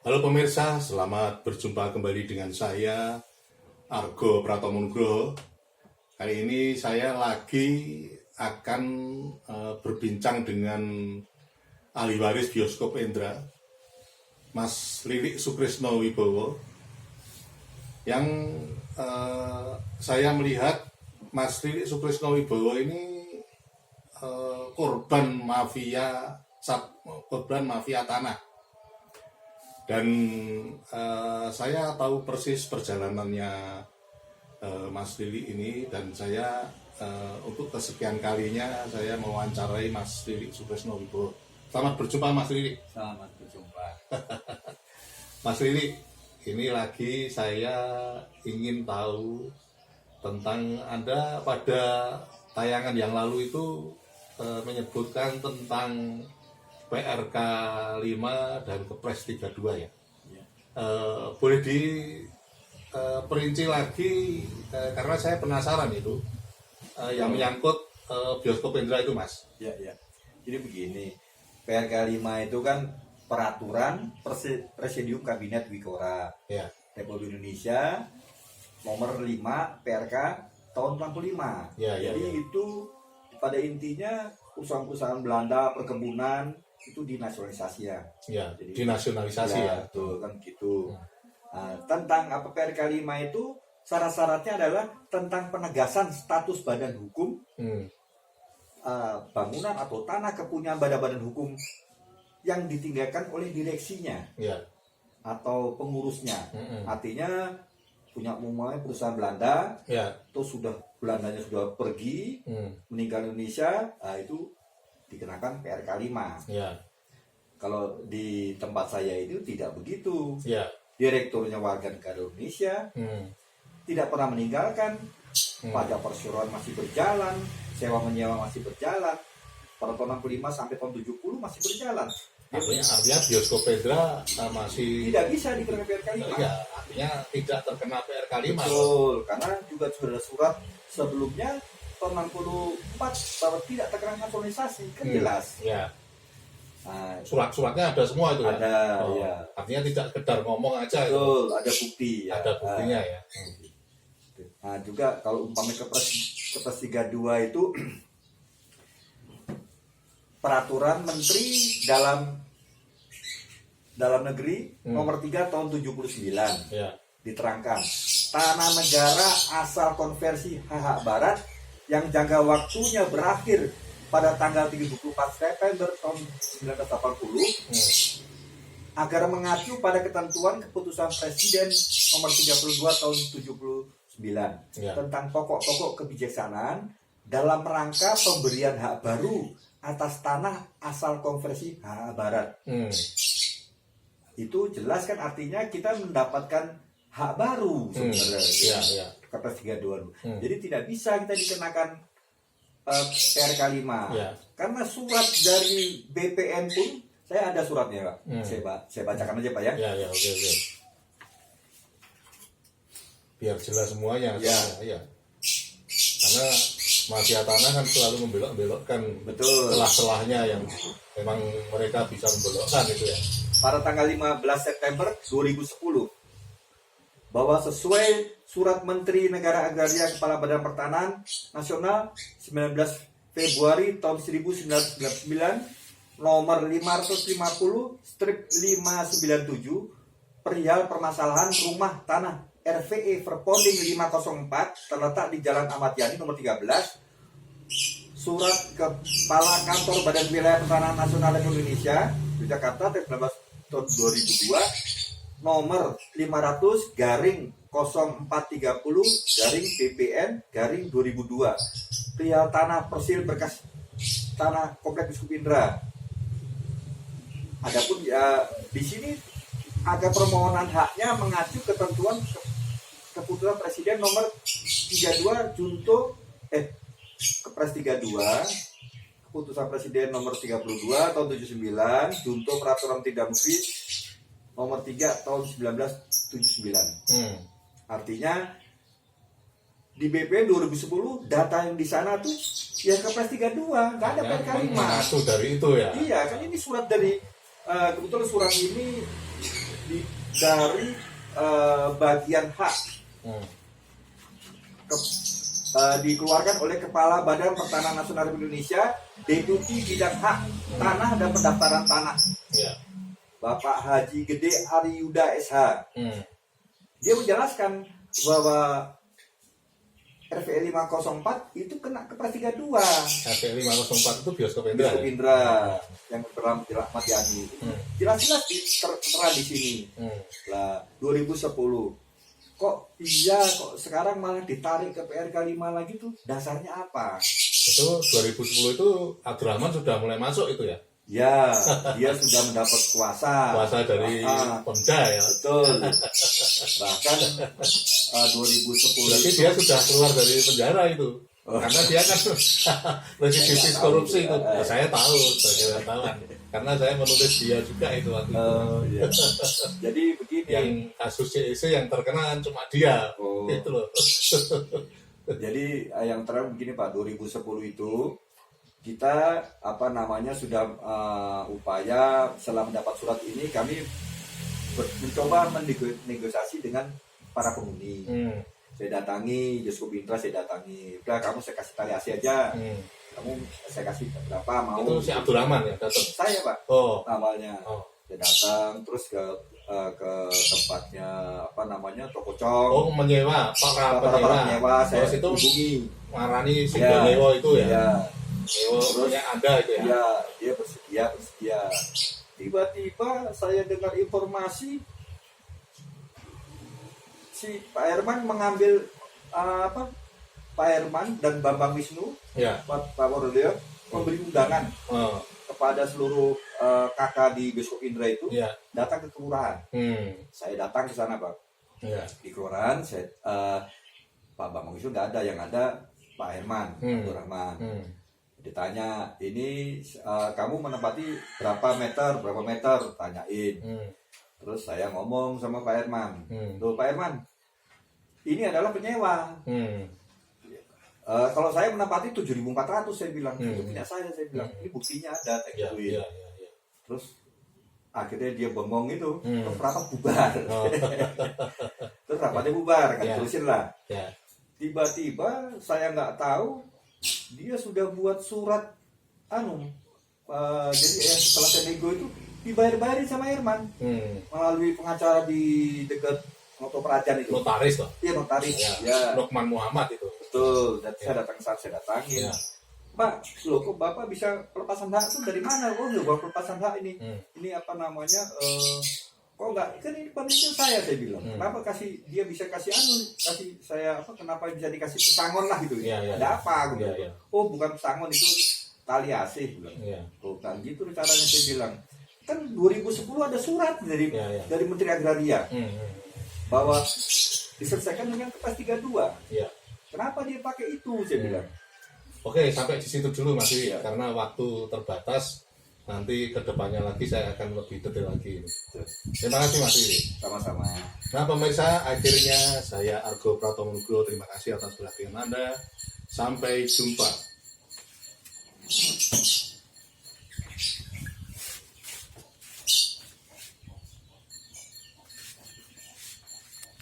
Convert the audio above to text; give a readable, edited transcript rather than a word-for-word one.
Halo pemirsa, selamat berjumpa kembali dengan saya Argo Pratomo. Kali ini saya lagi akan berbincang dengan ahli waris bioskop Indra, Mas Lilik Sukrisno Wibowo, yang saya melihat Mas Lilik Sukrisno Wibowo ini korban mafia tanah. Dan saya tahu persis perjalanannya Mas Lilik ini, dan saya untuk kesekian kalinya saya mewawancarai Mas Lilik Sukrisno Wibowo. Selamat berjumpa Mas Lilik. Selamat berjumpa. Mas Lilik, ini lagi saya ingin tahu tentang Anda pada tayangan yang lalu itu menyebutkan tentang PRK 5 dan Kepres 32 ya. Boleh diperinci lagi karena saya penasaran itu yang menyangkut bioskop Indra itu, Mas. Ya. Jadi begini, PRK 5 itu kan peraturan Presidium Kabinet Wikora Republik Indonesia nomor 5 PRK tahun 65. Jadi itu pada intinya perusahaan-perusahaan Belanda perkebunan itu dinasionalisasi ya. Jadi dinasionalisasi ya. Betul kan gitu. Tentang apa PRK 5 itu syarat-syaratnya adalah tentang penegasan status badan hukum, bangunan atau tanah kepunyaan badan hukum yang ditinggalkan oleh direksinya atau pengurusnya. Artinya punya umumnya perusahaan Belanda, terus Belandanya sudah pergi, meninggal Indonesia, itu dikenakan PRK 5. Kalau di tempat saya itu tidak begitu. Direkturnya warga negara Indonesia, tidak pernah meninggalkan, pajak perseroan masih berjalan, sewa menyewa masih berjalan, pada tahun 65 sampai tahun 70 masih berjalan. Artinya bioskop Indra masih tidak bisa dikenakan PRK 5. Artinya tidak terkena PRK 5. Betul, karena juga sudah ada surat sebelumnya tahun 64 bahwa tidak terkena naturalisasi, kan jelas. Nah, surat-suratnya ada semua itu ada, ya. Artinya tidak sekedar ngomong aja. Betul, itu ada bukti. Ada buktinya ya. Nah, juga kalau umpamanya Kepres 32 itu peraturan Menteri dalam negeri nomor 3 tahun 79 diterangkan tanah negara asal konversi hak barat yang jangka waktunya berakhir pada tanggal 34 September tahun 1980 agar mengacu pada ketentuan keputusan Presiden nomor 32 tahun 79 tentang pokok-pokok kebijaksanaan dalam rangka pemberian hak baru atas tanah asal konversi hak barat. Itu jelas kan, artinya kita mendapatkan hak baru sebenarnya. Kepres 32. Jadi tidak bisa kita dikenakan PRK 5. Karena surat dari BPN pun saya ada suratnya, Pak. Saya bacakan aja, Pak ya. Oke. Biar jelas semuanya. Karena mafia tanah kan selalu membelok-belokkan celah-celahnya yang memang mereka bisa membelokkan itu ya. Pada tanggal 15 September 2010 bahwa sesuai Surat Menteri Negara Agraria Kepala Badan Pertanahan Nasional 19 Februari tahun 1999 nomor 550/597 perihal permasalahan rumah tanah RVE Verponding 504 terletak di Jalan Ahmad Yani nomor 13, Surat Kepala Kantor Badan Wilayah Pertanahan Nasional Republik Indonesia di Jakarta 19 tahun 2002 nomor 500/0430/BPN/2002 perihal tanah persil berkas tanah komplek Bioskop Indra. Adapun ya di sini ada permohonan haknya mengacu ketentuan keputusan Presiden nomor 32 Kepres 32, keputusan Presiden nomor 32 tahun 79 junto peraturan tidak menteri nomor 3 tahun 1979. Artinya di BP 2010 data yang di sana tuh ya Kepres 32, nggak ada PRK 5. Mengacu dari itu ya. Iya, kan ini surat dari kebetulan surat ini dari bagian hak dikeluarkan oleh Kepala Badan Pertanahan Nasional Republik Indonesia, Deputi Bidang Hak Tanah dan Pendaftaran Tanah, Bapak Haji Gede Ariyuda SH. Dia menjelaskan bahwa RVE 504 itu kena Kepres 32. RVE 504 itu bioskop Indra. Bioskop Indra yang bernama Mati Ani. Jelas-jelas tertera di sini. Lah 2010. Kok sekarang malah ditarik ke PRK 5 lagi tuh? Dasarnya apa? Itu 2010 itu Abdurrahman sudah mulai masuk itu ya? Ya, dia sudah mendapat kuasa dari Pemda ya. Betul. Bahkan 2010 berarti dia sudah keluar dari penjara itu. Karena dia kan residivis korupsi itu. Saya tahu sebagai wartawan. Karena saya menulis dia juga itu waktu itu. Iya. Jadi begini. Yang kasus CEC yang terkena cuma dia. Itu loh. Jadi yang terakhir begini Pak, 2010 itu kita sudah upaya setelah mendapat surat ini kami mencoba menegosiasi dengan para penghuni. Saya datangi Bioskop Indra, saya datangi. Udah kamu saya kasih tali AC aja. Kamu saya kasih berapa mau? Itu si Abdurrahman ya datang. Saya Pak. Awalnya. Saya datang terus ke tempatnya toko cong. Menyewa para penyewa saya itu hubungi. Marani Sindonewo itu ya. Iya. Terus yang ada itu ya. Iya, dia bersedia. Tiba-tiba saya dengar informasi si Pak Herman mengambil Pak Herman dan Bambang Wisnu, Pak Warodeo memberi undangan kepada seluruh kakak di Bioskop Indra itu datang ke kelurahan. Saya datang ke sana Pak. Di kelurahan Pak Bambang Wisnu nggak ada, yang ada Pak Herman, Abdurrahman. Ditanya, ini kamu menempati berapa meter, tanyain. Terus saya ngomong sama Pak Herman, loh Pak Herman, ini adalah penyewa. Kalau saya menempati 7.400 saya bilang, itu punya saya bilang, ini buktinya ada, Terus akhirnya dia bengong itu, terus rapat bubar. Terus rapatnya bubar, kan terusin lah. Tiba-tiba saya nggak tahu dia sudah buat surat jadi setelah saya nego itu dibayar-bayarin sama Herman melalui pengacara di dekat Noto Prajan itu. Notaris toh? Iya notaris. Ya. Nokman Muhammad itu. Betul. Dan saya datang saya datangin. Pak, loh kok Bapak bisa pelepasan hak itu dari mana? Oh, loh pelepasan hak ini. Ini kok enggak, kan ini pemiliknya saya bilang. Kenapa dia bisa kasih saya kenapa bisa dikasih pesangon lah gitu. Ada apa gitu. Oh, bukan pesangon, itu tali AC bilang. Oh, kan gitu caranya saya bilang. Kan 2010 ada surat dari Menteri Agraria. Bahwa diselesaikan dengan Kepres 32. Kenapa dia pakai itu saya bilang. Oke, sampai di situ dulu Mas Willy, karena waktu terbatas. Nanti kedepannya lagi saya akan lebih detail lagi. Terima kasih Mas Willy. Sama-sama. Nah pemirsa, akhirnya saya Argo Pratomonugro, terima kasih atas perhatian Anda. Sampai jumpa.